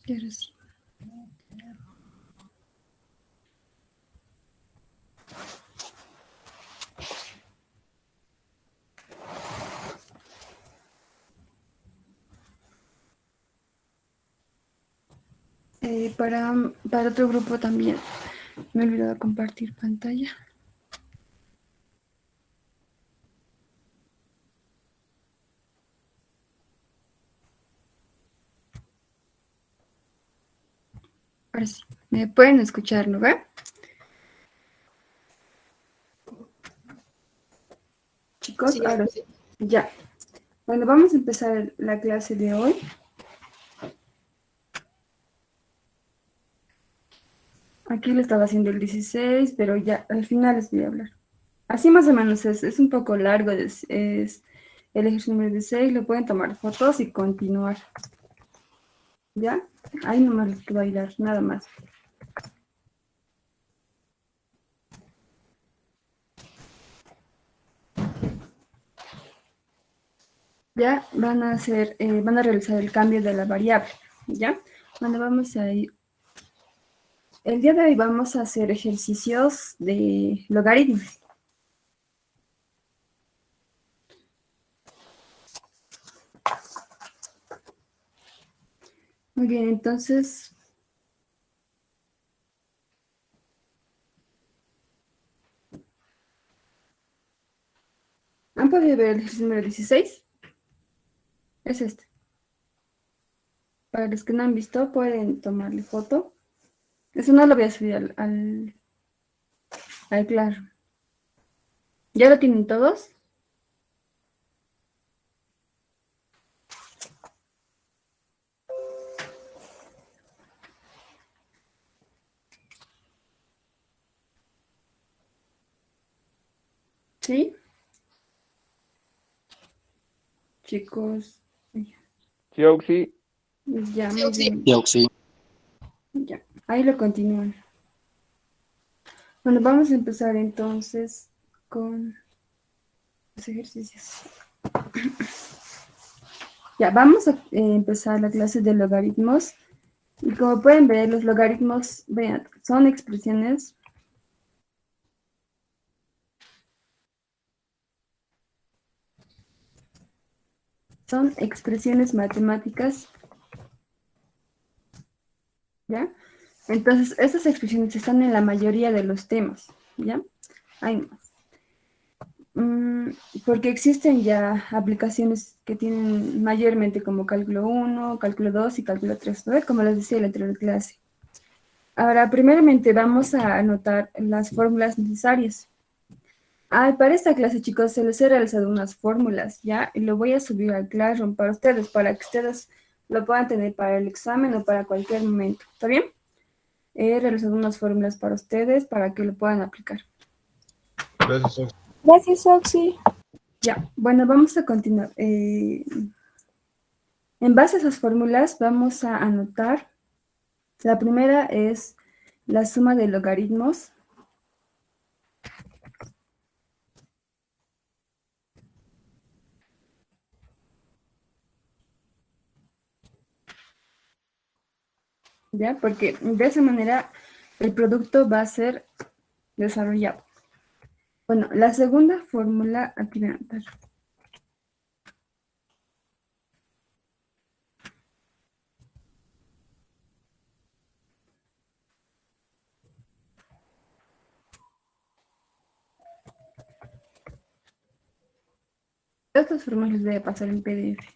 Y ahora sí. Para otro grupo también me he olvidado compartir pantalla. Ahora sí, me pueden escuchar, ¿no ve? Chicos, Sí, ahora sí. Ya. Bueno, vamos a empezar la clase de hoy. Aquí lo estaba haciendo el 16, pero ya al final les voy a hablar. Así más o menos es un poco largo, es el ejercicio número 16, lo pueden tomar fotos y continuar. ¿Ya? Ahí nomás les voy a ayudar, nada más. Ya van a realizar el cambio de la variable. ¿Ya? Bueno, vamos a ir. El día de hoy vamos a hacer ejercicios de logaritmos. Muy bien, entonces, ¿han podido ver el ejercicio número 16? Es este. Para los que no han visto, pueden tomarle foto. Eso no lo voy a subir al Classroom. ¿Ya lo tienen todos? ¿Sí? Chicos, Sí, Oxy. ya, muy bien. yo sí. Ya, ahí lo continúan. Bueno, vamos a empezar entonces con los ejercicios. Ya, vamos a empezar la clase de logaritmos. Y como pueden ver, los logaritmos, vean, son expresiones matemáticas, ¿ya? Entonces, estas expresiones están en la mayoría de los temas, ¿ya? Hay más. Porque existen ya aplicaciones que tienen mayormente como cálculo 1, cálculo 2 y cálculo 3, ¿no? Como les decía en la anterior clase. Ahora, primeramente vamos a anotar las fórmulas necesarias. Para esta clase, chicos, se les he realizado unas fórmulas, ¿ya? Y lo voy a subir al Classroom para que ustedes lo puedan tener para el examen o para cualquier momento. ¿Está bien? He realizado unas fórmulas para ustedes para que lo puedan aplicar. Gracias, Oxy. Gracias, Oxy. Ya, bueno, vamos a continuar. En base a esas fórmulas, vamos a anotar. La primera es la suma de logaritmos. ¿Ya? Porque de esa manera el producto va a ser desarrollado. Bueno, la segunda fórmula, aquí voy a anotar. Estas formas les voy a pasar en PDF.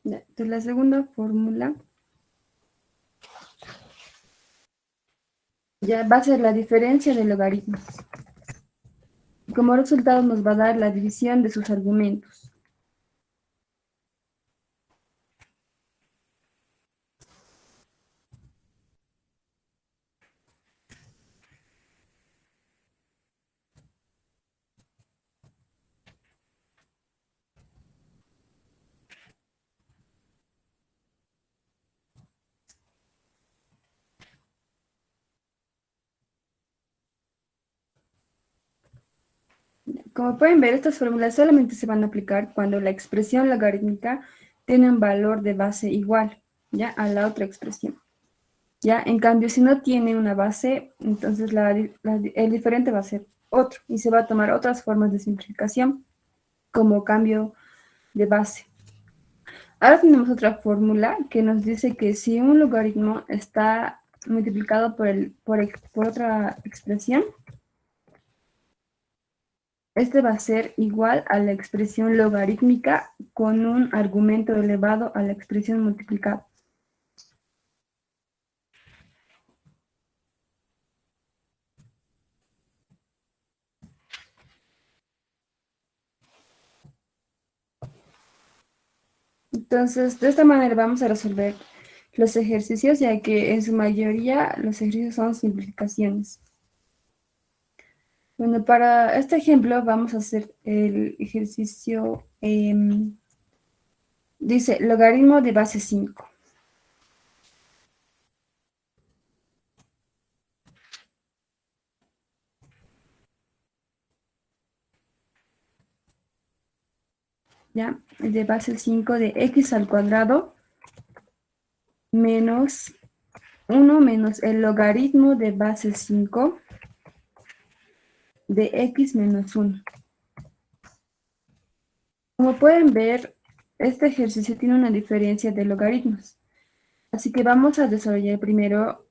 Ya, entonces la segunda fórmula ya va a ser la diferencia de logaritmos. Como resultado nos va a dar la división de sus argumentos. Como pueden ver, estas fórmulas solamente se van a aplicar cuando la expresión logarítmica tiene un valor de base igual, ¿ya? A la otra expresión. ¿Ya? En cambio, si no tiene una base, entonces el diferente va a ser otro y se va a tomar otras formas de simplificación como cambio de base. Ahora tenemos otra fórmula que nos dice que si un logaritmo está multiplicado por otra expresión, este va a ser igual a la expresión logarítmica con un argumento elevado a la expresión multiplicada. Entonces, de esta manera vamos a resolver los ejercicios, ya que en su mayoría los ejercicios son simplificaciones. Bueno, para este ejemplo vamos a hacer el ejercicio, dice logaritmo de base 5. ¿Ya? De base 5 de x al cuadrado menos 1 menos el logaritmo de base 5 de x menos 1. Como pueden ver, este ejercicio tiene una diferencia de logaritmos. Así que vamos a desarrollar primero,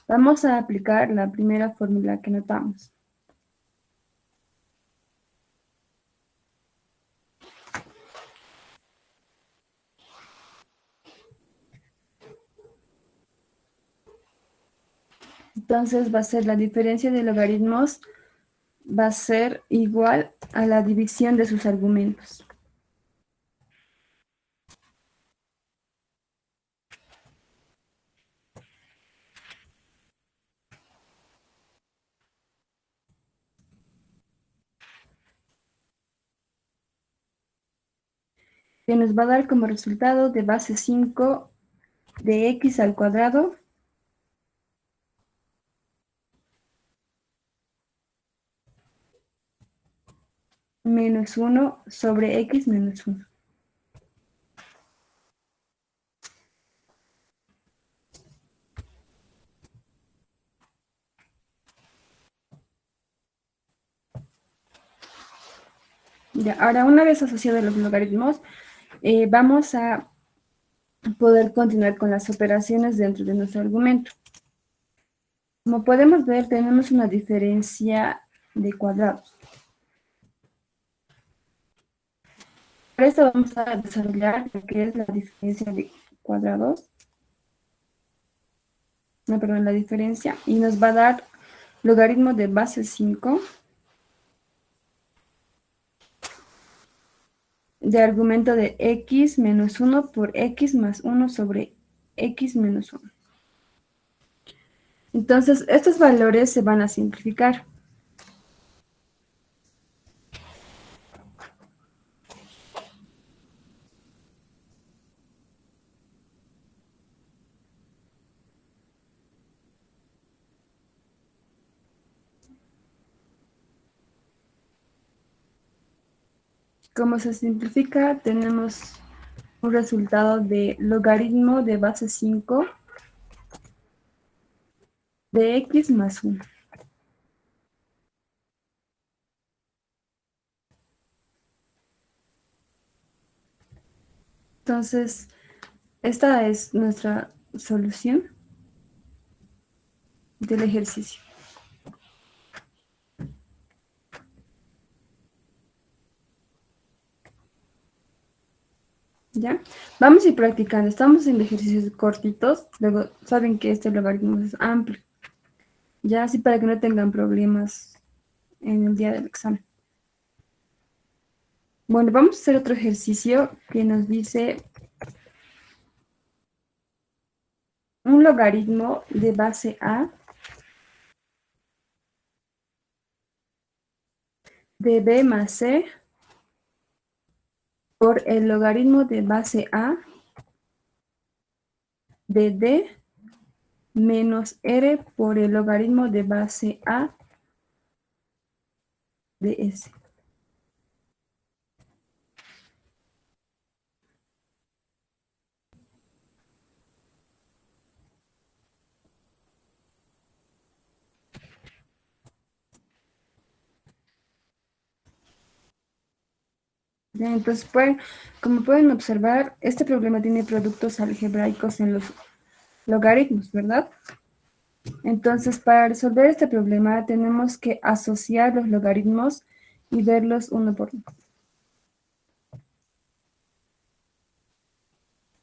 vamos a aplicar la primera fórmula que notamos. Entonces va a ser la diferencia de logaritmos, va a ser igual a la división de sus argumentos. Que nos va a dar como resultado de base 5 de x al cuadrado menos 1 sobre x menos 1. Ya, ahora, una vez asociados los logaritmos, vamos a poder continuar con las operaciones dentro de nuestro argumento. Como podemos ver, tenemos una diferencia de cuadrados. Para esto vamos a desarrollar lo que es la diferencia de cuadrados. No, perdón, la diferencia. Y nos va a dar logaritmo de base 5 de argumento de x menos 1 por x más 1 sobre x menos 1. Entonces, estos valores se van a simplificar. Como se simplifica, tenemos un resultado de logaritmo de base 5 de x más 1. Entonces, esta es nuestra solución del ejercicio. ¿Ya? Vamos a ir practicando. Estamos en ejercicios cortitos. Luego, saben que este logaritmo es amplio. Ya, así para que no tengan problemas en el día del examen. Bueno, vamos a hacer otro ejercicio que nos dice un logaritmo de base A de B más C por el logaritmo de base A de D menos R por el logaritmo de base A de S. ¿Ya? Entonces, como pueden observar, este problema tiene productos algebraicos en los logaritmos, ¿verdad? Entonces, para resolver este problema tenemos que asociar los logaritmos y verlos uno por uno.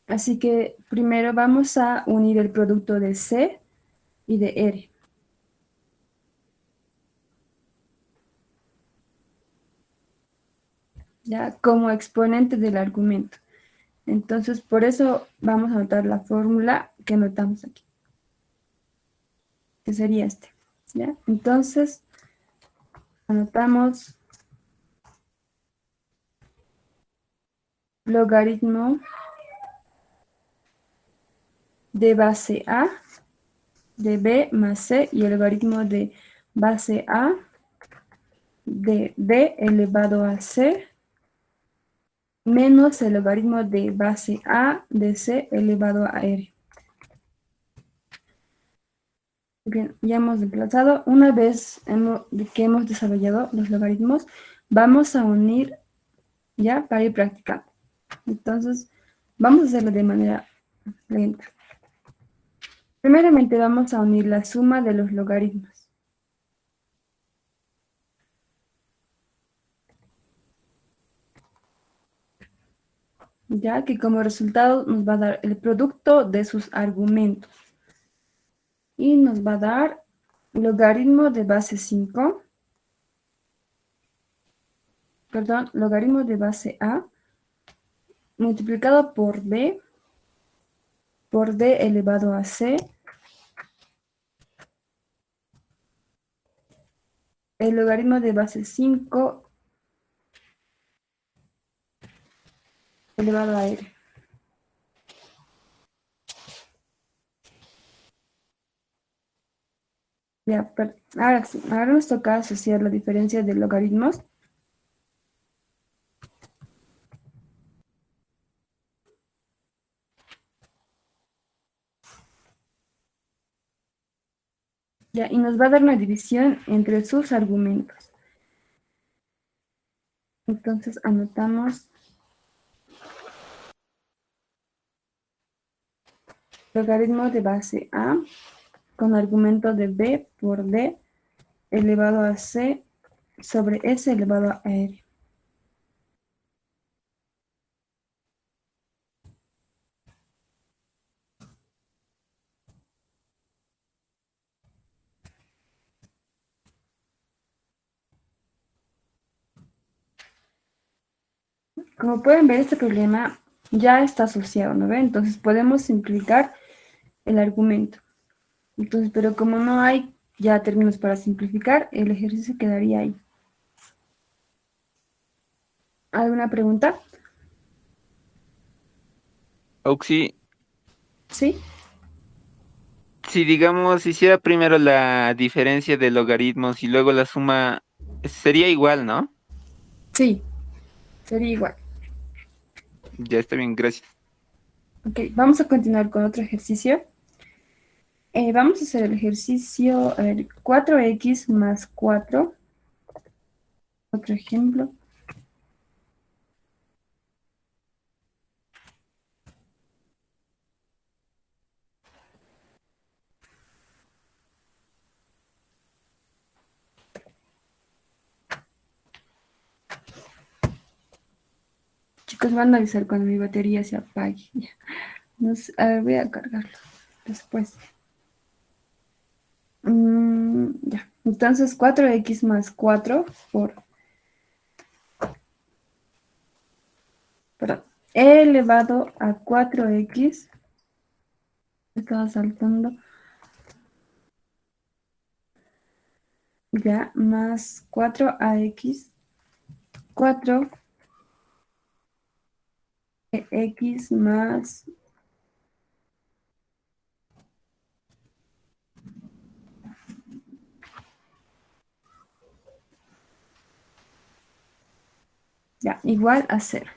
Así que primero vamos a unir el producto de C y de R. ¿Ya? Como exponente del argumento. Entonces, por eso vamos a anotar la fórmula que anotamos aquí, que sería este. ¿Ya? Entonces, anotamos logaritmo de base A de B más C y el logaritmo de base A de B elevado a C menos el logaritmo de base A de C elevado a R. Bien, ya hemos desplazado. Una vez que hemos desarrollado los logaritmos, vamos a unir ya para ir practicando. Entonces, vamos a hacerlo de manera lenta. Primeramente vamos a unir la suma de los logaritmos. Ya que como resultado nos va a dar el producto de sus argumentos. Y nos va a dar logaritmo de base 5, perdón, logaritmo de base A multiplicado por D elevado a C, el logaritmo de base 5 elevado a R. Ya, ahora sí, ahora nos toca asociar la diferencia de logaritmos. Ya, y nos va a dar una división entre sus argumentos. Entonces anotamos logaritmo de base A con argumento de B por D elevado a C sobre S elevado a R. Como pueden ver, este problema ya está asociado, ¿no ven? Entonces podemos simplificar el argumento. Entonces, pero como no hay ya términos para simplificar, el ejercicio quedaría ahí. ¿Alguna pregunta? Oxy, ¿Sí? si digamos hiciera primero la diferencia de logaritmos y luego la suma, sería igual, ¿no? Sí, sería igual. Ya está bien, gracias. Ok, vamos a continuar con otro ejercicio. Vamos a hacer el ejercicio, a ver, 4x más 4. Otro ejemplo. Chicos, van a avisar cuando mi batería se apague. A ver, voy a cargarlo después. Ya. Entonces 4x más 4 por, perdón, e elevado a 4x, estaba saltando, ya, más 4ax, 4x más, ya, igual a 0.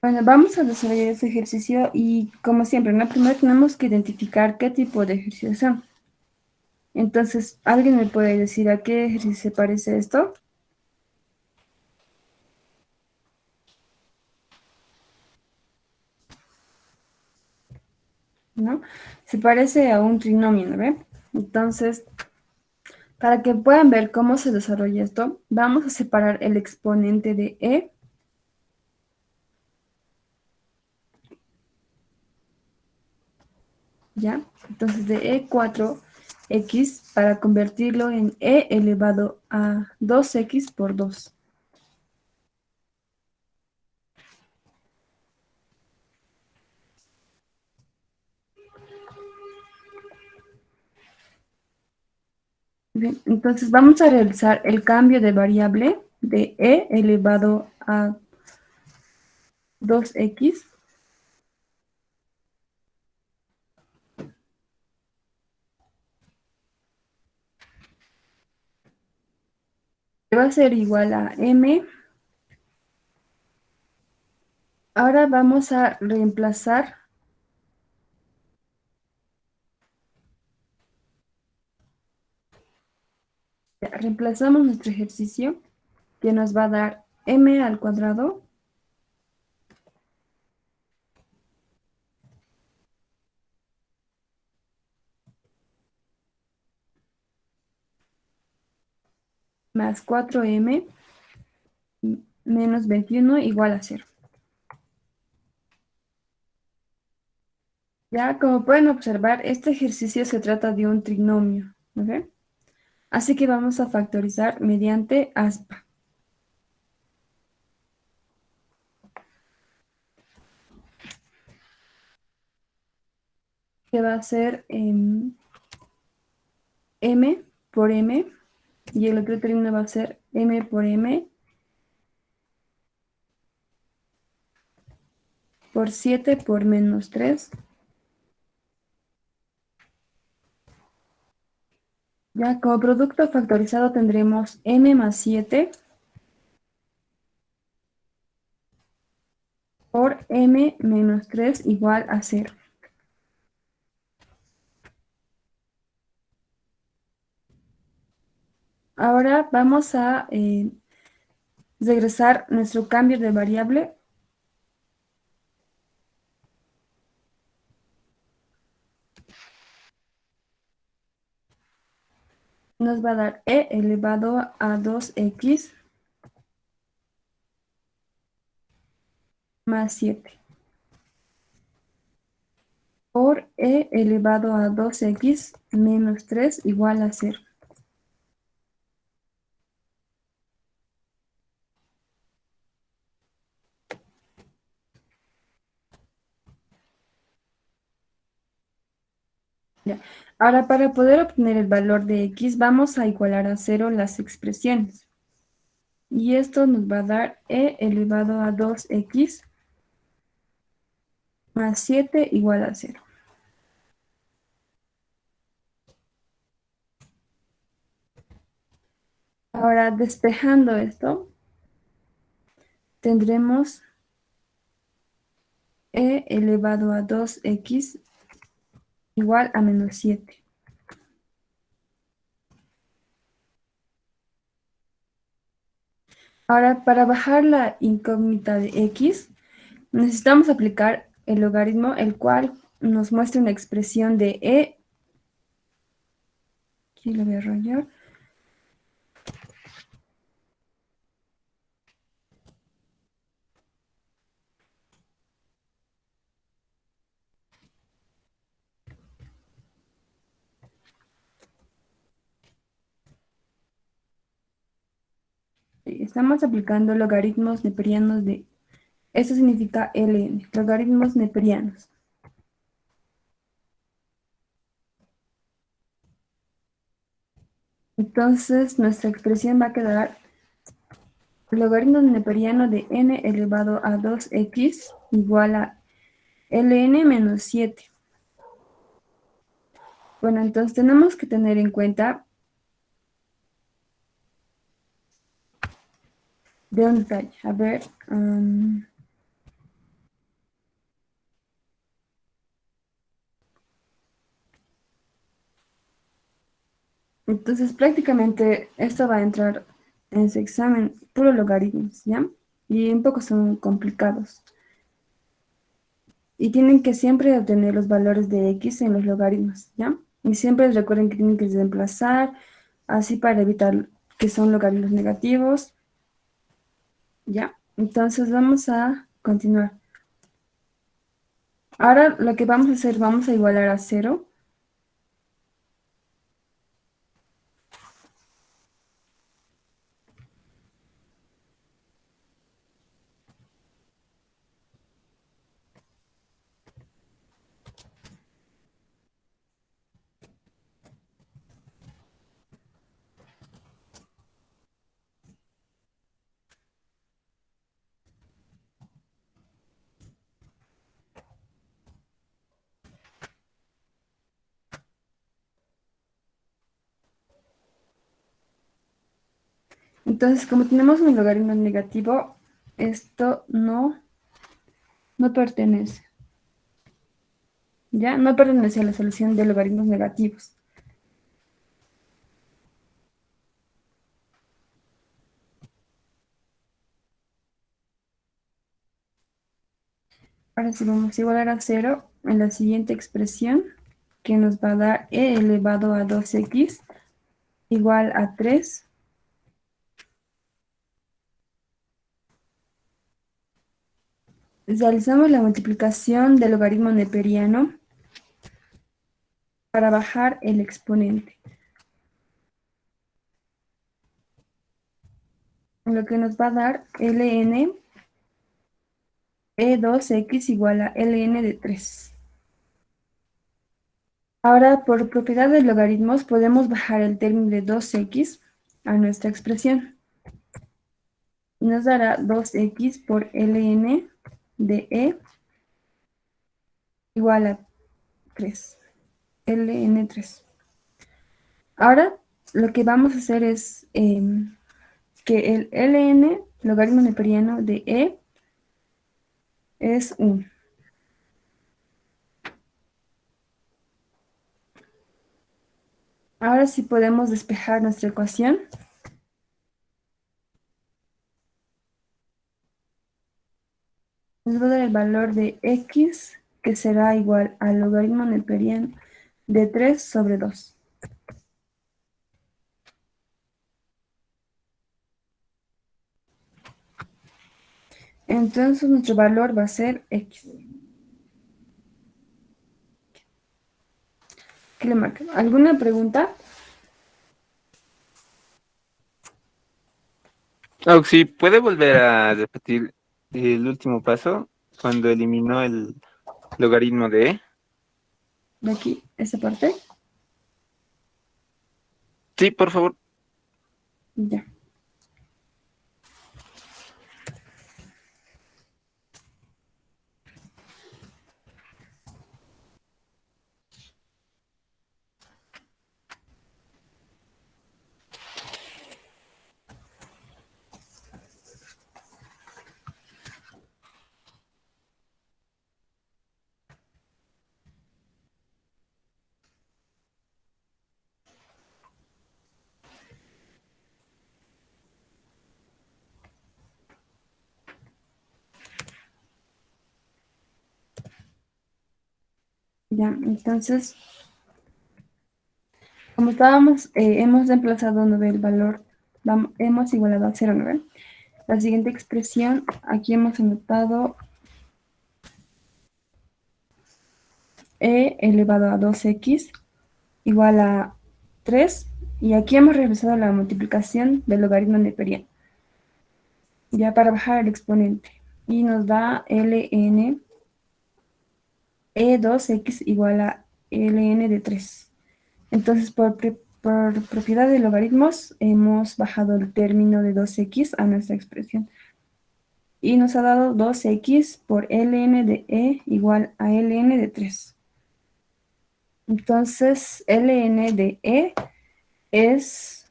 Bueno, vamos a desarrollar este ejercicio y como siempre, ¿no? Primero tenemos que identificar qué tipo de ejercicios son. Entonces, ¿alguien me puede decir a qué ejercicio se parece esto? ¿No? Se parece a un trinomio, ¿no ve? Entonces, para que puedan ver cómo se desarrolla esto, vamos a separar el exponente de e, ¿ya? Entonces, de e4x para convertirlo en e elevado a 2x por 2. Bien, entonces vamos a realizar el cambio de variable de e elevado a 2x, que va a ser igual a m. Ahora vamos a reemplazar, reemplazamos nuestro ejercicio que nos va a dar m al cuadrado más 4m menos 21 igual a 0. Ya, como pueden observar, este ejercicio se trata de un trinomio, ¿ok? Así que vamos a factorizar mediante aspa. Que va a ser m por m, y el otro término va a ser m por m por 7 por menos 3. Ya, como producto factorizado tendremos m más 7 por m menos 3 igual a 0. Ahora vamos a regresar nuestro cambio de variable. Nos va a dar e elevado a 2x más 7 por e elevado a 2x menos 3 igual a 0. Ya. Ahora, para poder obtener el valor de x, vamos a igualar a 0 las expresiones. Y esto nos va a dar e elevado a 2x más 7 igual a 0. Ahora, despejando esto, tendremos e elevado a 2x igual a menos 7. Ahora, para bajar la incógnita de x, necesitamos aplicar el logaritmo, el cual nos muestra una expresión de e. Aquí lo voy a rayar. Estamos aplicando logaritmos neperianos de... Esto significa ln, logaritmos neperianos. Entonces, nuestra expresión va a quedar logaritmo neperiano de n elevado a 2x igual a ln menos 7. Bueno, entonces tenemos que tener en cuenta de un detalle. A ver, Entonces, prácticamente esto va a entrar en su examen, puro logaritmos, ¿ya? Y un poco son complicados. Y tienen que siempre obtener los valores de x en los logaritmos, ¿ya? Y siempre recuerden que tienen que reemplazar, así para evitar que son logaritmos negativos, ¿ya? Entonces vamos a continuar. Ahora lo que vamos a hacer, vamos a igualar a 0. Entonces, como tenemos un logaritmo negativo, esto no pertenece, ¿ya? No pertenece a la solución de logaritmos negativos. Ahora sí vamos a igualar a 0 en la siguiente expresión, que nos va a dar e elevado a 2x igual a 3. Realizamos la multiplicación del logaritmo neperiano para bajar el exponente. Lo que nos va a dar ln e2x igual a ln de 3. Ahora, por propiedad de logaritmos, podemos bajar el término de 2x a nuestra expresión. Nos dará 2x por ln de e igual a 3. ln3. Ahora, lo que vamos a hacer es que el ln, logaritmo neperiano de e, es 1. Ahora sí podemos despejar nuestra ecuación. Nos va a dar el valor de x, que será igual al logaritmo neperiano de 3 sobre 2. Entonces nuestro valor va a ser x. ¿Qué le marca? ¿Alguna pregunta? Sí, ¿puede volver a repetir el último paso cuando eliminó el logaritmo de e? De aquí, esa parte. Sí, por favor. Ya. Ya, entonces, como estábamos, hemos reemplazado 9 el valor, hemos igualado a 0, 9. La siguiente expresión, aquí hemos anotado e elevado a 2x igual a 3. Y aquí hemos realizado la multiplicación del logaritmo neperiano, ya para bajar el exponente. Y nos da ln e2x igual a ln de 3. Entonces, por propiedad de logaritmos, hemos bajado el término de 2x a nuestra expresión. Y nos ha dado 2x por ln de e igual a ln de 3. Entonces, ln de e es,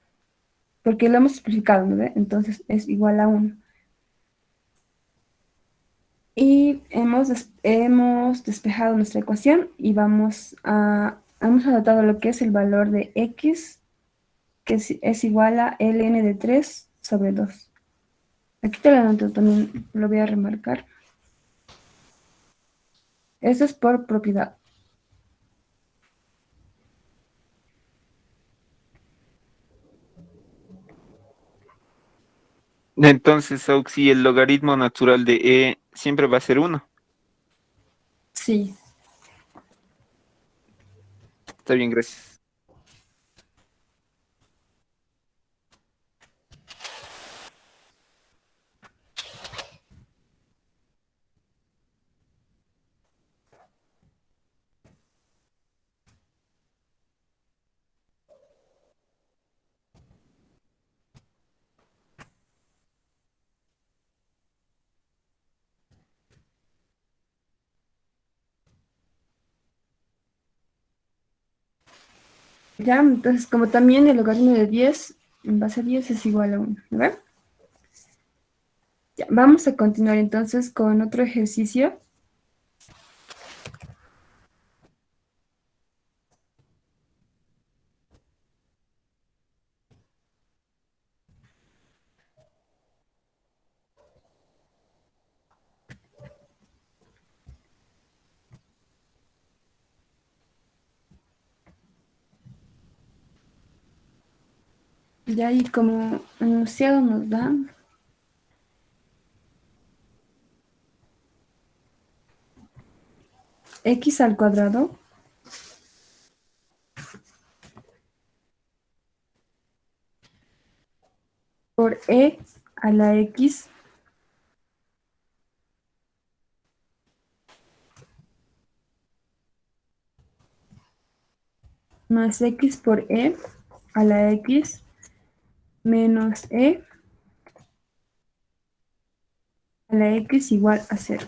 porque lo hemos simplificado, ¿no ve? Entonces, es igual a 1. Y hemos despejado nuestra ecuación y hemos anotado lo que es el valor de x que es igual a ln de 3 sobre 2. Aquí te lo anoto también, lo voy a remarcar. Eso es por propiedad. Entonces, Oxy, el logaritmo natural de e siempre va a ser 1. Sí. Está bien, gracias. Ya, entonces como también el logaritmo de 10 en base a 10 es igual a 1, ¿verdad? Ya, vamos a continuar entonces con otro ejercicio. Ya ahí como enunciado nos da x al cuadrado por e a la x más x por e a la x menos e a la x igual a 0.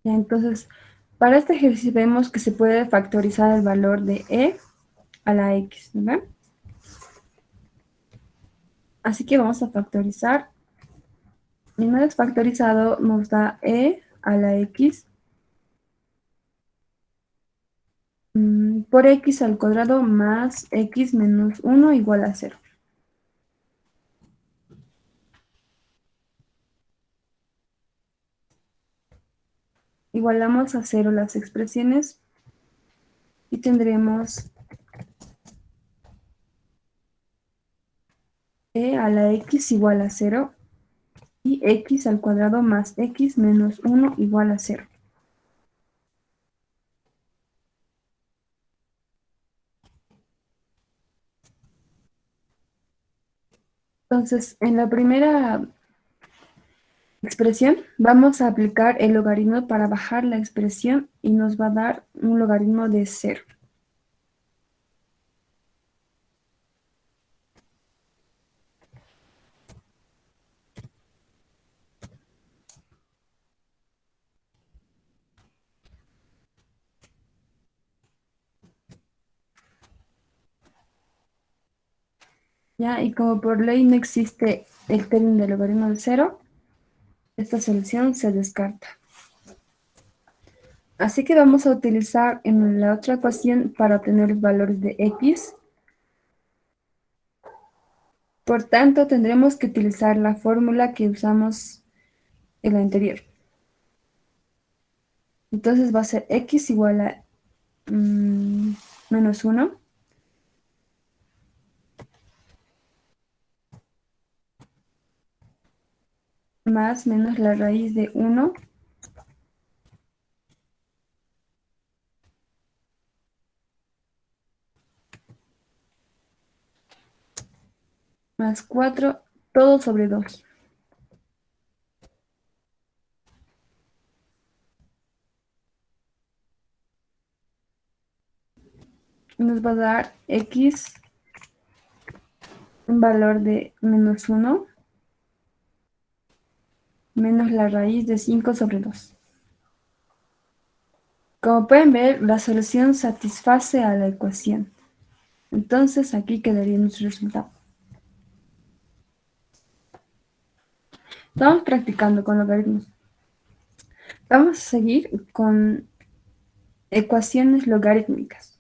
Ya, entonces, para este ejercicio vemos que se puede factorizar el valor de e a la x, ¿verdad? Así que vamos a factorizar. Y una vez factorizado nos da e a la x por x al cuadrado más x menos 1 igual a 0. Igualamos a 0 las expresiones y tendremos e a la x igual a 0 y x al cuadrado más x menos 1 igual a 0. Entonces, en la primera expresión vamos a aplicar el logaritmo para bajar la expresión y nos va a dar un logaritmo de 0. ¿Ya? Y como por ley no existe el término del logaritmo de 0, esta solución se descarta. Así que vamos a utilizar en la otra ecuación para obtener los valores de x. Por tanto, tendremos que utilizar la fórmula que usamos en la anterior. Entonces va a ser x igual a menos 1 más menos la raíz de 1 más 4 todo sobre 2. Nos va a dar x, un valor de menos 1 menos la raíz de 5 sobre 2. Como pueden ver, la solución satisface a la ecuación. Entonces aquí quedaría nuestro resultado. Estamos practicando con logaritmos. Vamos a seguir con ecuaciones logarítmicas.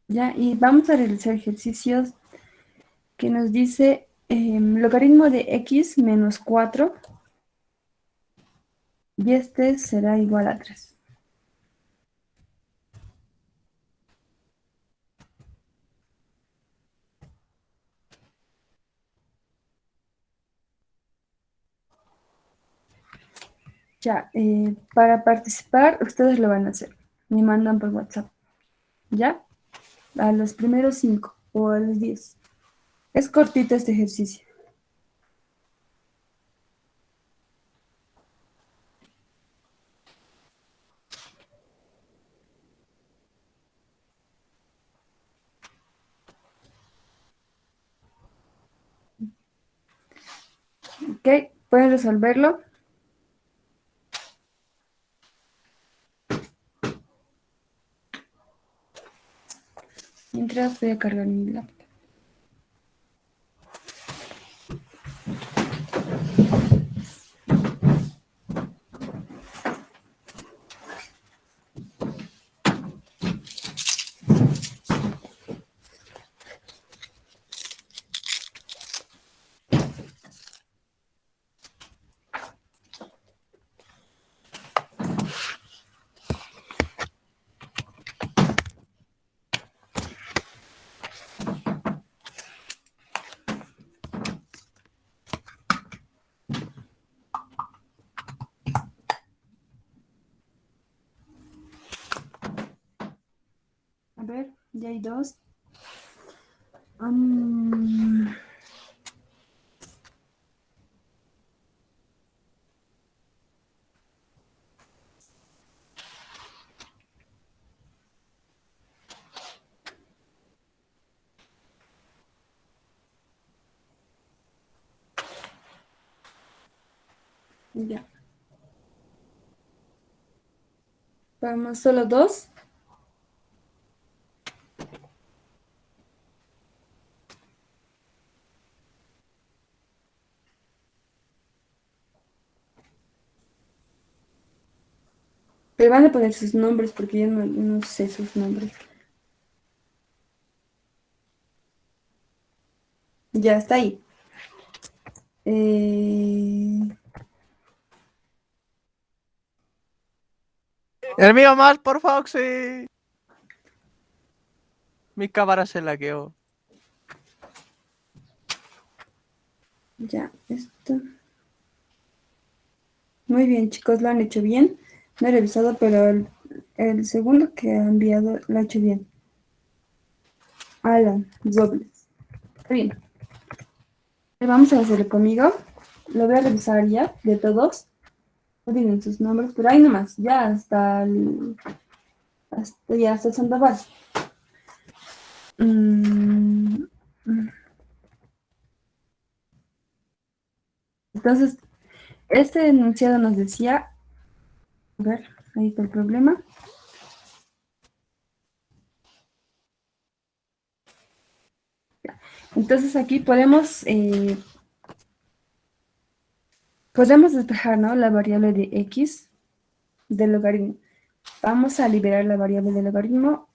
Ya, y vamos a realizar ejercicios que nos dice logaritmo de x menos 4 y este será igual a 3. Ya, para participar, ustedes lo van a hacer. Me mandan por WhatsApp. ¿Ya? A los primeros 5 o a los 10. Es cortito este ejercicio. ¿Ok? ¿Pueden resolverlo? Mientras voy a cargar mi laptop. A ver, ya hay 2. Ya. Vamos, solo 2. Pero van a poner sus nombres porque yo no sé sus nombres. Ya está ahí. El mío mal, por Foxy. Mi cámara se laqueó. Ya, esto. Muy bien, chicos, lo han hecho bien. No he revisado, pero el segundo que ha enviado lo ha hecho bien. Alan Robles. Está bien. Vamos a hacerlo conmigo. Lo voy a revisar ya, de todos. No digan sus nombres, pero ahí nomás, ya hasta el Sandoval. Mm, mm. Entonces, este enunciado nos decía, a ver, ahí está el problema. Entonces aquí podemos despejar, ¿no? La variable de x del logaritmo. Vamos a liberar la variable del logaritmo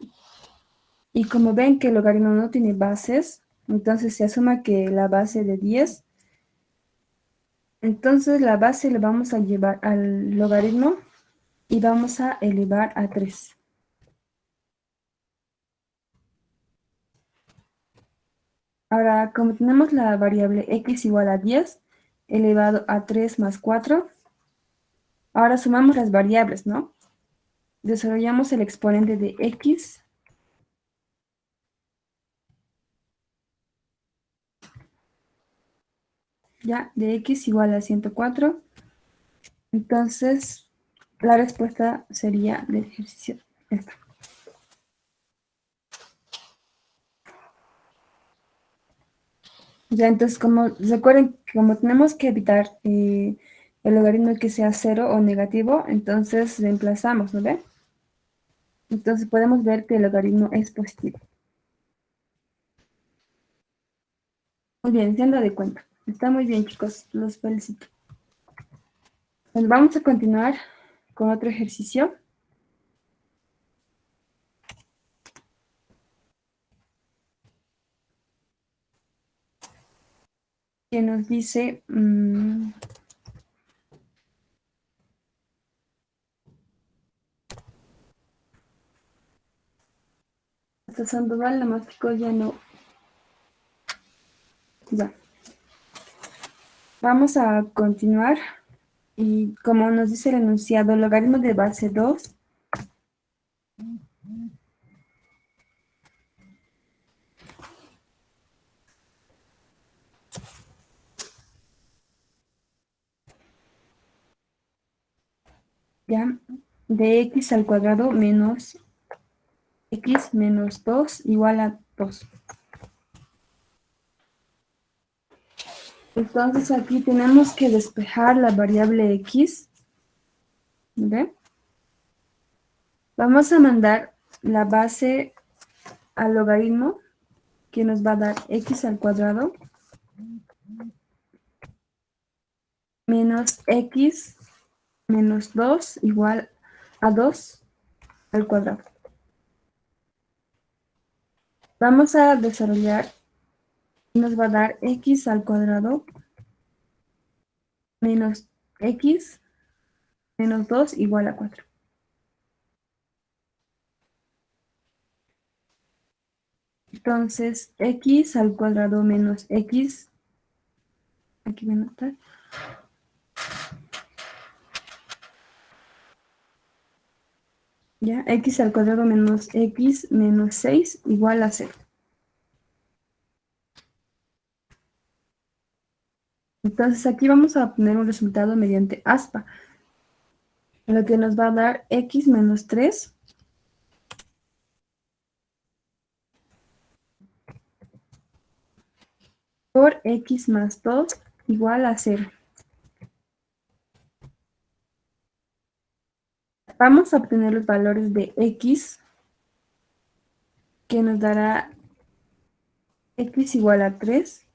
y como ven que el logaritmo no tiene bases, entonces se asuma que la base de 10, entonces la base le vamos a llevar al logaritmo y vamos a elevar a 3. Ahora, como tenemos la variable x igual a 10, elevado a 3 más 4, ahora sumamos las variables, ¿no? Desarrollamos el exponente de x. Ya, de x igual a 104. Entonces, la respuesta sería del ejercicio esta. Ya, entonces, recuerden que como tenemos que evitar el logaritmo que sea cero o negativo, entonces reemplazamos, ¿no ve? Entonces podemos ver que el logaritmo es positivo. Muy bien, se han dado cuenta. Está muy bien, chicos, los felicito. Bueno, vamos a continuar con otro ejercicio. que nos dice, hasta Sandoval, la masticó, ya no. Ya. Vamos a continuar. Y como nos dice el enunciado, logaritmo de base 2 ya, de x al cuadrado menos x menos 2 igual a 2. Entonces aquí tenemos que despejar la variable x. ¿Ve? Vamos a mandar la base al logaritmo que nos va a dar x al cuadrado menos x menos 2 igual a 2 al cuadrado. Vamos a desarrollar y nos va a dar x al cuadrado menos x menos 2 igual a 4. Entonces, x al cuadrado menos x, aquí voy a anotar, ya, x al cuadrado menos x menos 6 igual a 0. Entonces aquí vamos a obtener un resultado mediante aspa, lo que nos va a dar x menos 3 por x más 2 igual a 0. Vamos a obtener los valores de x, que nos dará x igual a 3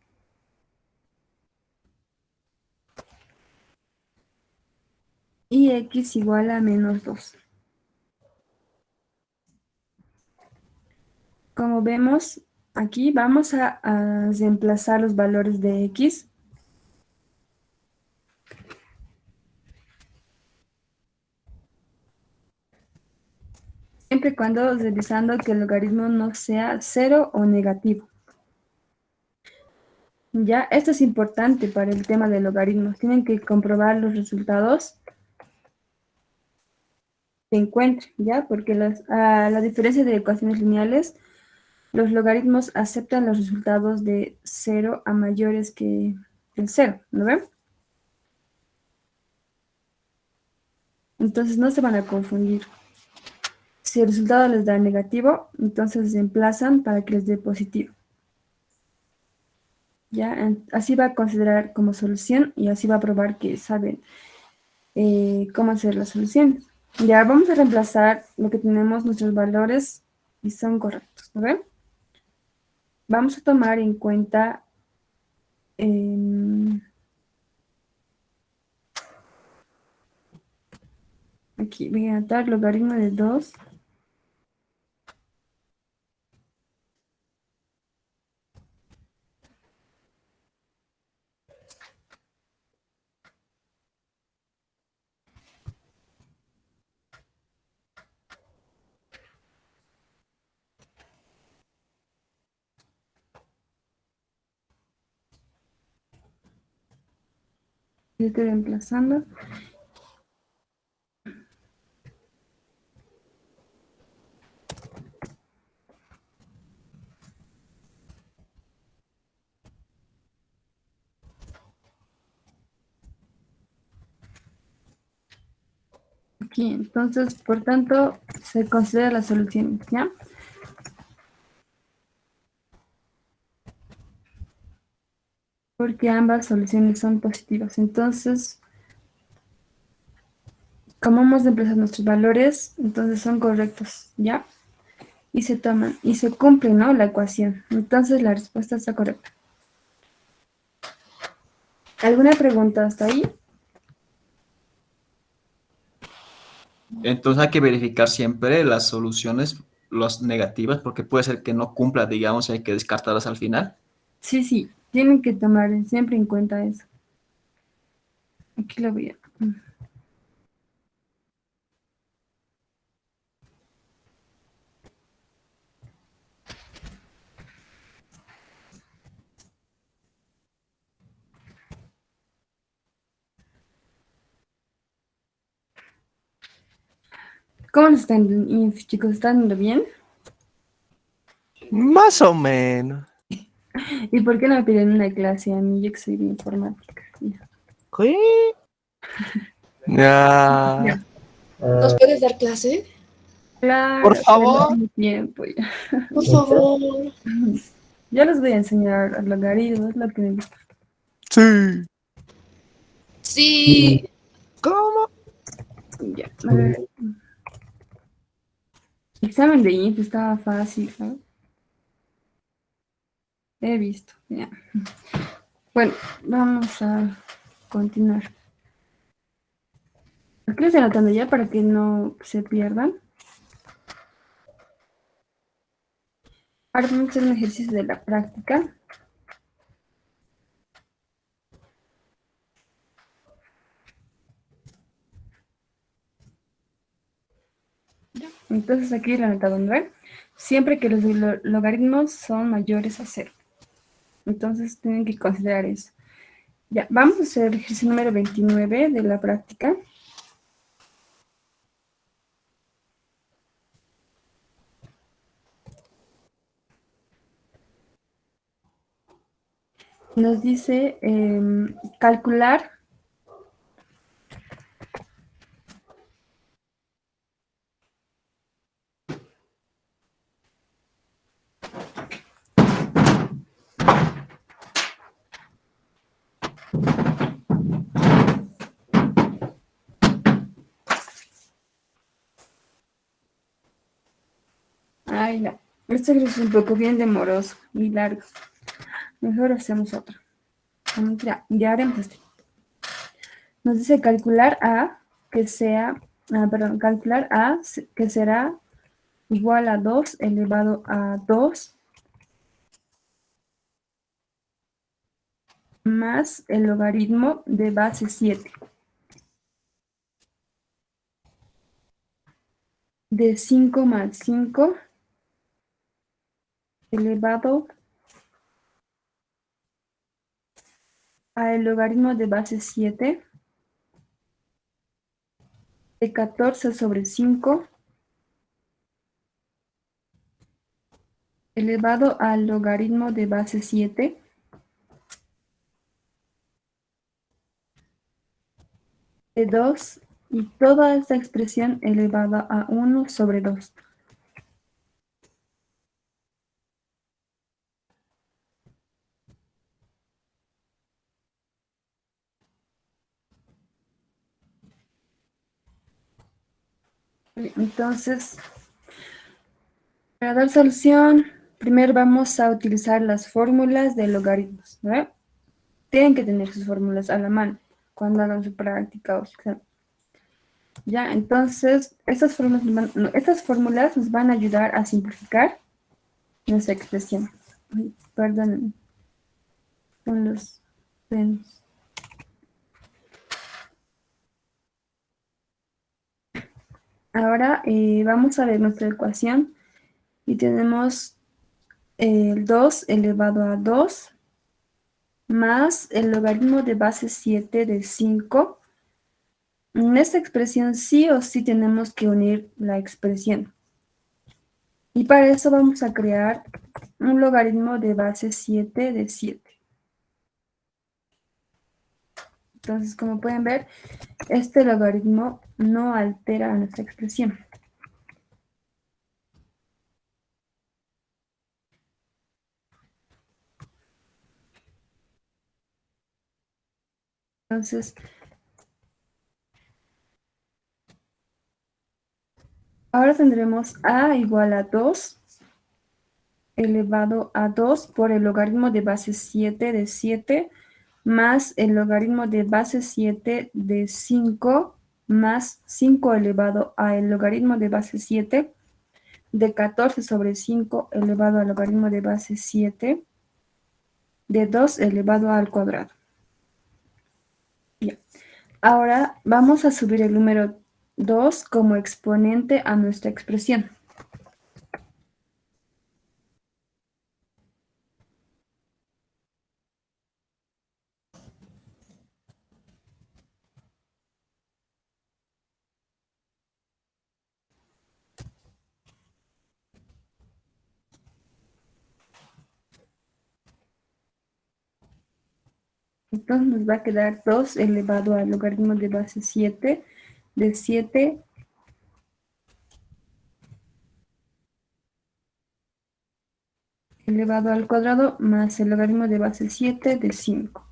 y x igual a menos 2. Como vemos, aquí vamos a reemplazar los valores de x. Siempre y cuando revisando que el logaritmo no sea 0 o negativo. Ya, esto es importante para el tema de logaritmos. Tienen que comprobar los resultados que encuentren, ¿ya? Porque a la diferencia de ecuaciones lineales, los logaritmos aceptan los resultados de 0 a mayores que el 0, ¿no ven? Entonces no se van a confundir. Si el resultado les da negativo, entonces reemplazan para que les dé positivo. ¿Ya? Así va a considerar como solución y así va a probar que saben cómo hacer las soluciones. Ya vamos a reemplazar lo que tenemos, nuestros valores, y son correctos, ¿no ven? Vamos a tomar en cuenta aquí voy a anotar logaritmo de 2 y estoy reemplazando. Aquí, entonces, por tanto, se considera la solución, ¿ya? Porque ambas soluciones son positivas. Entonces, como hemos de empezar nuestros valores, entonces son correctos, ¿ya? Y se toman, y se cumple, ¿no? La ecuación. Entonces, la respuesta está correcta. ¿Alguna pregunta hasta ahí? Entonces hay que verificar siempre las soluciones, las negativas, porque puede ser que no cumpla, digamos, y hay que descartarlas al final. Sí, Tienen que tomar siempre en cuenta eso. Aquí lo voy a... ¿Cómo les están, chicos? ¿Están yendo bien? Más o menos. ¿Y por qué no me piden una clase a mí? Yo que soy de informática. Ya. ¿Qué? Ya. ¿Nos puedes dar clase? Claro, Por pero favor. no tengo tiempo ya. Por favor. Ya les voy a enseñar logaritmos, lo que me gusta. Sí. Sí. ¿Cómo? Ya, a ver. Examen de INF estaba fácil, ¿no? He visto, ya. Bueno, vamos a continuar. Aquí lo estoy anotando ya para que no se pierdan. Ahora vamos a hacer un ejercicio de la práctica. Entonces aquí lo anotado, ¿no? Siempre que los logaritmos son mayores a 0. Entonces tienen que considerar eso. Ya, vamos a hacer el ejercicio número 29 de la práctica. Nos dice calcular Ay, no. Este ejercicio es un poco bien demoroso y largo. Mejor hacemos otro. Ya haremos este. Nos dice calcular A que sea, calcular A que será igual a 2 elevado a 2 más el logaritmo de base 7 de 5 más 5 elevado al logaritmo de base 7 de 14 sobre 5 elevado al logaritmo de base 7 de 2 y toda esta expresión elevada a 1 sobre 2. Entonces, para dar solución, primero vamos a utilizar las fórmulas de logaritmos, ¿no? Tienen que tener sus fórmulas a la mano cuando hagan su práctica o su examen. Ya, entonces, estas fórmulas nos van a ayudar a simplificar nuestra expresión. Ay, perdónenme. Con los penos. Ahora vamos a ver nuestra ecuación y tenemos el 2 elevado a 2 más el logaritmo de base 7 de 5. En esta expresión sí o sí tenemos que unir la expresión. Y para eso vamos a crear un logaritmo de base 7 de 7. Entonces, como pueden ver, este logaritmo no altera nuestra expresión. Entonces, ahora tendremos a igual a 2 elevado a 2 por el logaritmo de base 7 de 7 más el logaritmo de base 7 de 5 más 5 elevado a el logaritmo de base 7 de 14 sobre 5 elevado al logaritmo de base 7 de de 2 elevado al cuadrado. Ya. Ahora vamos a subir el número 2 como exponente a nuestra expresión. Entonces nos va a quedar 2 elevado al logaritmo de base 7 de 7 elevado al cuadrado más el logaritmo de base 7 de 5.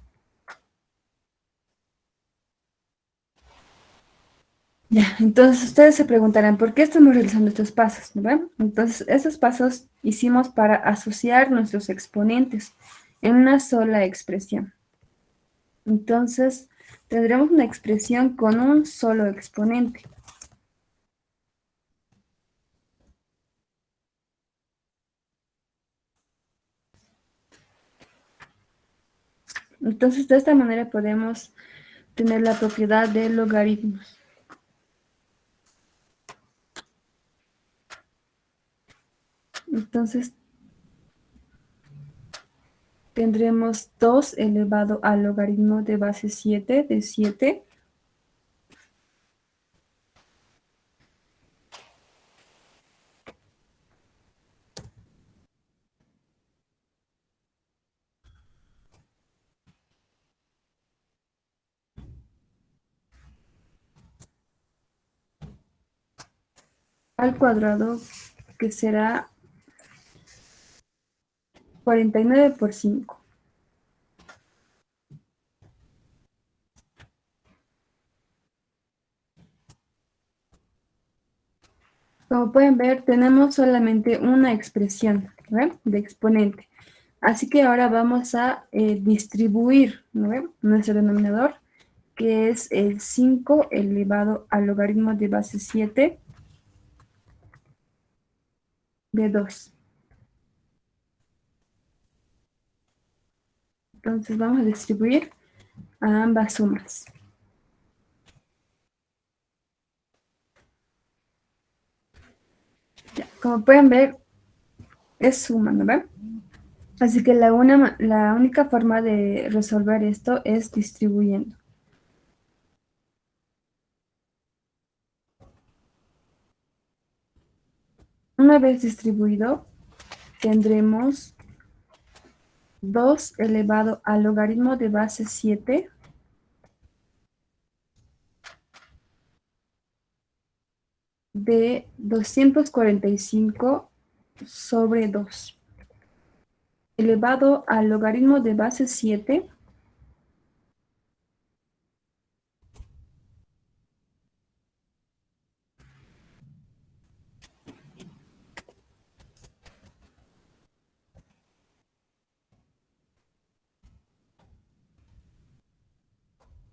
Ya, entonces ustedes se preguntarán, ¿por qué estamos realizando estos pasos? ¿No ven? Entonces, estos pasos hicimos para asociar nuestros exponentes en una sola expresión. Entonces, tendremos una expresión con un solo exponente. Entonces, de esta manera podemos tener la propiedad de logaritmos. Entonces, tendremos 2 elevado al logaritmo de base 7 de 7 al cuadrado, que será 49 por 5. Como pueden ver, tenemos solamente una expresión, ¿ven? De exponente. Así que ahora vamos a distribuir, ¿no ven? Nuestro denominador, que es el 5 elevado al logaritmo de base 7 de 2. Entonces vamos a distribuir a ambas sumas. Ya, como pueden ver, es suma, ¿no ven? Así que la única forma de resolver esto es distribuyendo. Una vez distribuido, tendremos 2 elevado al logaritmo de base 7 de 245 sobre 2. Elevado al logaritmo de base 7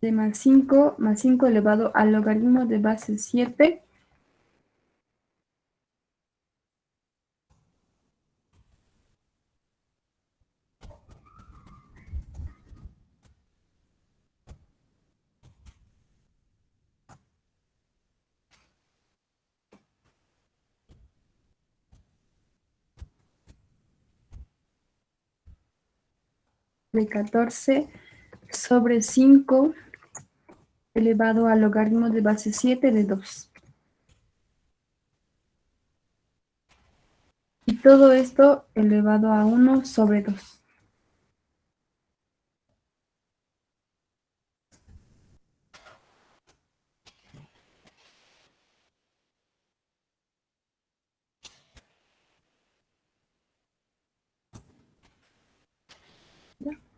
de más 5 elevado al logaritmo de base 7 de 14 sobre 5 elevado al logaritmo de base 7 de 2. Y todo esto elevado a 1 sobre 2.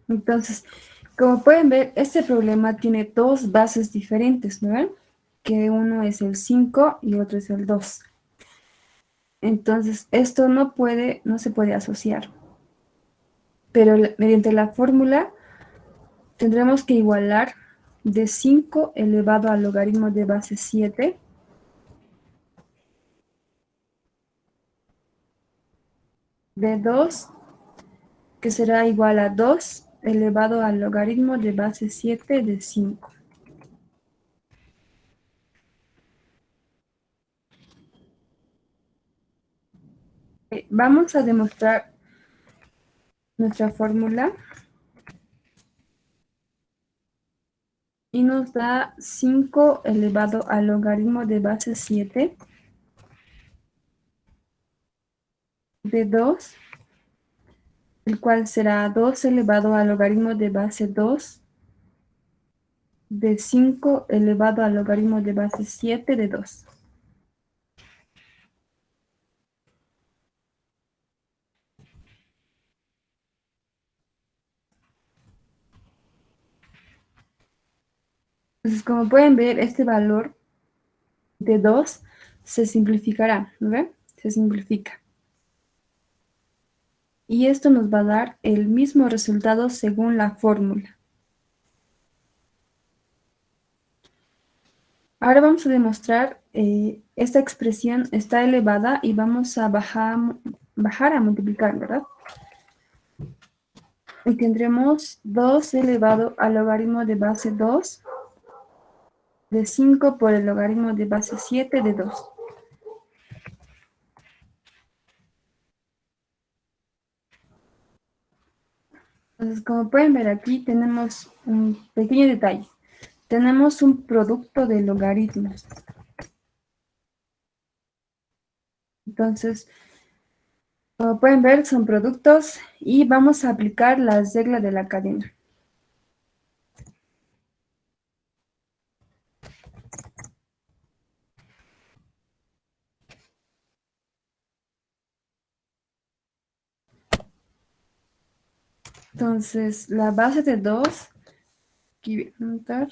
Entonces, como pueden ver, este problema tiene dos bases diferentes, ¿no ven? Que uno es el 5 y otro es el 2. Entonces, esto no se puede asociar. Pero mediante la fórmula tendremos que igualar de 5 elevado al logaritmo de base 7 de 2 que será igual a 2 elevado al logaritmo de base 7 de 5. Vamos a demostrar nuestra fórmula y nos da 5 elevado al logaritmo de base 7 de 2, el cual será 2 elevado al logaritmo de base 2 de 5 elevado al logaritmo de base 7 de 2. Entonces, como pueden ver, este valor de 2 se simplificará, ¿no ven? Se simplifica. Y esto nos va a dar el mismo resultado según la fórmula. Ahora vamos a demostrar esta expresión está elevada y vamos a bajar a multiplicar, ¿verdad? Y tendremos 2 elevado al logaritmo de base 2 de 5 por el logaritmo de base 7 de 2. Entonces, como pueden ver aquí, tenemos un pequeño detalle. Tenemos un producto de logaritmos. Entonces, como pueden ver, son productos y vamos a aplicar la regla de la cadena. Entonces, la base de 2, aquí voy a anotar.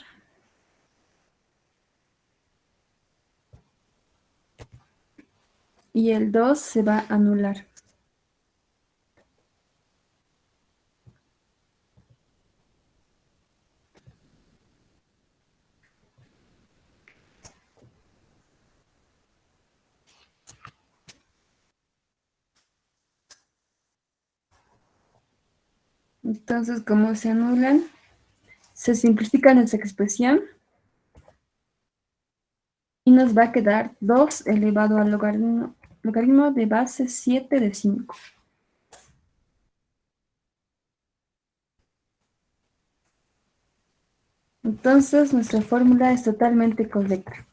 Y el 2 se va a anular. Entonces, como se anulan, se simplifica nuestra expresión y nos va a quedar 2 elevado al logaritmo de base 7 de 5. Entonces, nuestra fórmula es totalmente correcta.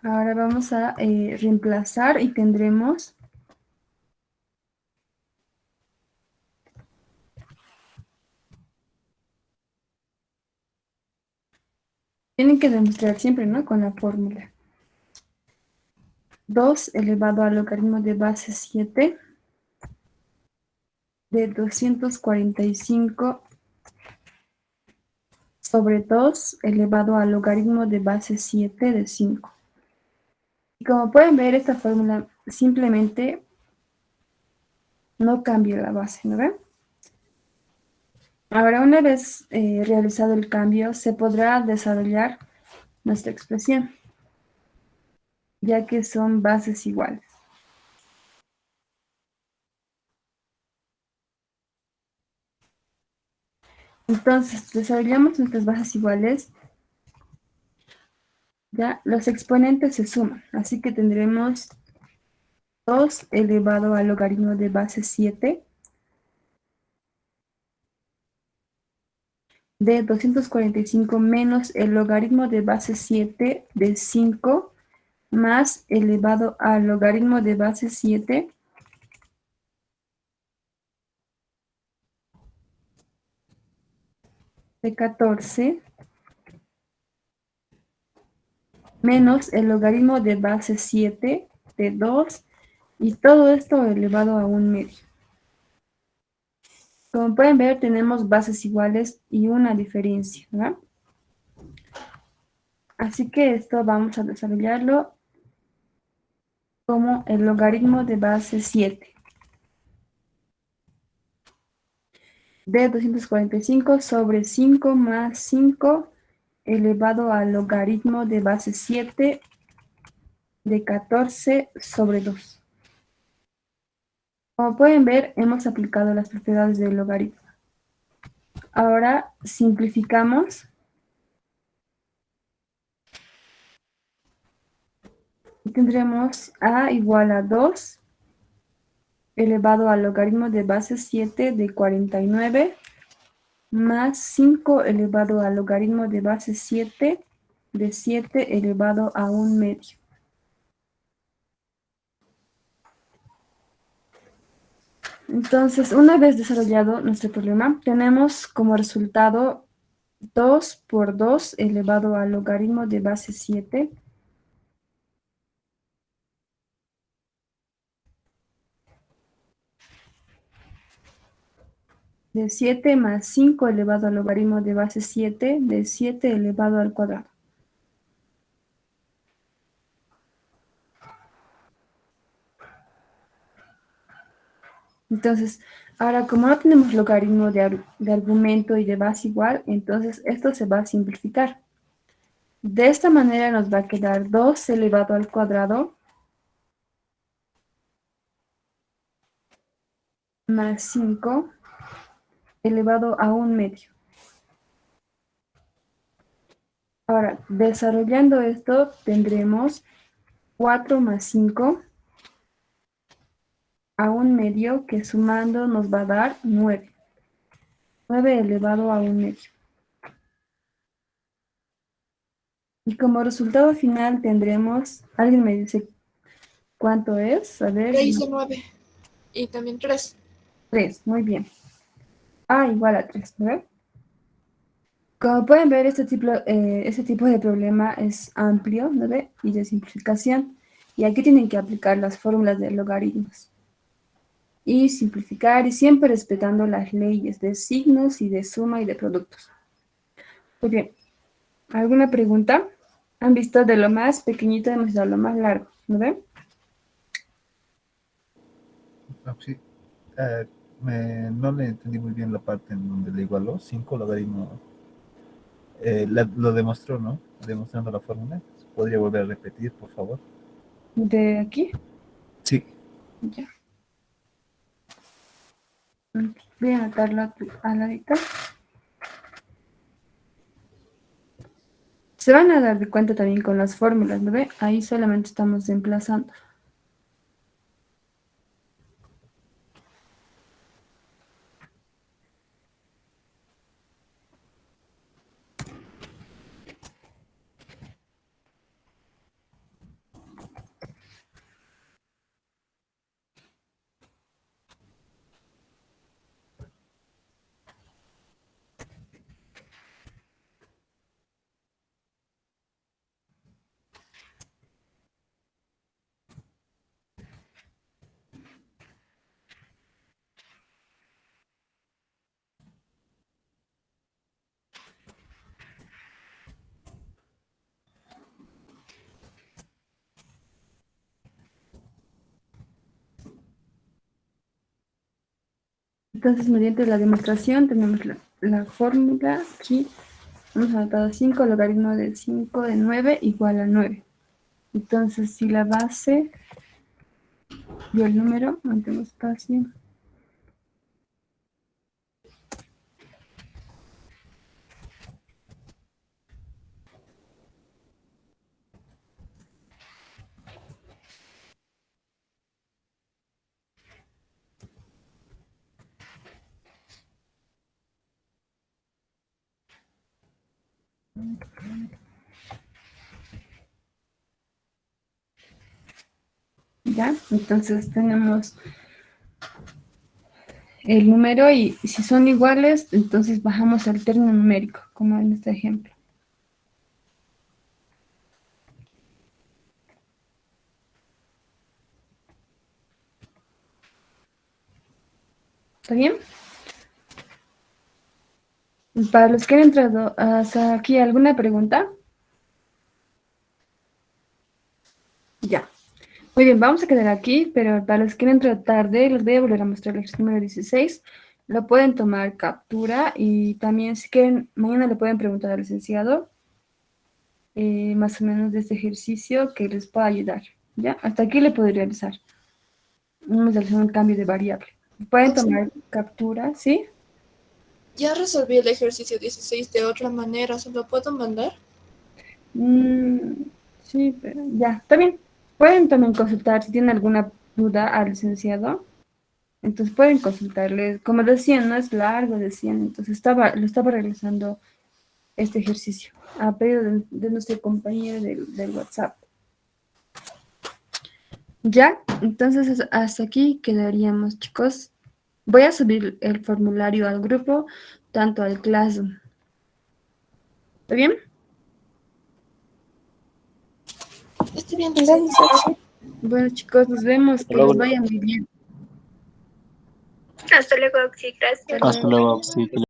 Ahora vamos a reemplazar y tendremos tienen que demostrar siempre, ¿no? Con la fórmula. 2 elevado al logaritmo de base 7 de 245 sobre 2 elevado al logaritmo de base 7 de 5. Y como pueden ver, esta fórmula simplemente no cambia la base, ¿no ven? Ahora, una vez realizado el cambio, se podrá desarrollar nuestra expresión, ya que son bases iguales. Entonces, desarrollamos nuestras bases iguales. Ya, los exponentes se suman, así que tendremos 2 elevado al logaritmo de base 7 de 245 menos el logaritmo de base 7 de 5 más elevado al logaritmo de base 7 de 14 menos el logaritmo de base 7 de 2 y todo esto elevado a 1/2. Como pueden ver, tenemos bases iguales y una diferencia, ¿verdad? Así que esto vamos a desarrollarlo como el logaritmo de base 7 de 245 sobre 5 más 5 elevado al logaritmo de base 7 de 14 sobre 2. Como pueden ver, hemos aplicado las propiedades del logaritmo. Ahora simplificamos y tendremos a igual a 2 elevado al logaritmo de base 7 de 49 más 5 elevado al logaritmo de base 7 de 7 elevado a 1/2. Entonces, una vez desarrollado nuestro problema, tenemos como resultado 2 por 2 elevado al logaritmo de base 7 de 7 más 5 elevado al logaritmo de base 7 de 7 elevado al cuadrado. Entonces, ahora como no tenemos logaritmo de argumento y de base igual, entonces esto se va a simplificar. De esta manera nos va a quedar 2 elevado al cuadrado más 5 elevado a 1/2. Ahora, desarrollando esto, tendremos 4 más 5 a 1/2, que sumando nos va a dar 9. 9 elevado a 1/2. Y como resultado final tendremos, alguien me dice cuánto es, a ver. 6 o 9. Y también 3. 3, muy bien. A igual a 3, ¿verdad? Como pueden ver, este tipo de problema es amplio, ¿no ve? Y de simplificación. Y aquí tienen que aplicar las fórmulas de logaritmos. Y simplificar, y siempre respetando las leyes de signos y de suma y de productos. Muy bien. ¿Alguna pregunta? Han visto de lo más pequeñito hemos ido a lo más largo, ¿no ven? Sí. No le entendí muy bien la parte en donde le igualó 5 logaritmo. Lo demostró, ¿no? Demostrando la fórmula. ¿Podría volver a repetir, por favor? ¿De aquí? Sí. Ya. Voy a anotarlo a la mitad. Se van a dar de cuenta también con las fórmulas, ¿no ve? Ahí solamente estamos reemplazando. Entonces, mediante la demostración, tenemos la fórmula aquí. Hemos anotado 5, logaritmo de 5 de 9 igual a 9. Entonces, si la base y el número, no tengo espacio. ¿Ya? Entonces tenemos el número y si son iguales, entonces bajamos al término numérico, como en este ejemplo. ¿Está bien? Para los que han entrado hasta aquí, ¿alguna pregunta? Ya. Muy bien, vamos a quedar aquí, pero para los que han entrado tarde, les voy a volver a mostrar el ejercicio número 16. Lo pueden tomar captura y también si quieren, mañana le pueden preguntar al licenciado más o menos de este ejercicio que les pueda ayudar. ¿Ya? Hasta aquí le podría realizar. Vamos a hacer un cambio de variable. Pueden tomar captura, ¿sí? Ya resolví el ejercicio 16 de otra manera, ¿se lo puedo mandar? Sí, pero ya, está bien. Pueden también consultar si tienen alguna duda al licenciado. Entonces pueden consultarle. Como decían, no es largo, decían. Entonces lo estaba realizando este ejercicio a pedido de nuestro compañero del WhatsApp. Ya, entonces hasta aquí quedaríamos, chicos. Voy a subir el formulario al grupo, tanto al Classroom. ¿Está bien? Está bien, gracias. Bueno, chicos, nos vemos. Que les vaya muy bien. Hasta luego, sí, gracias. Hasta luego. Sí,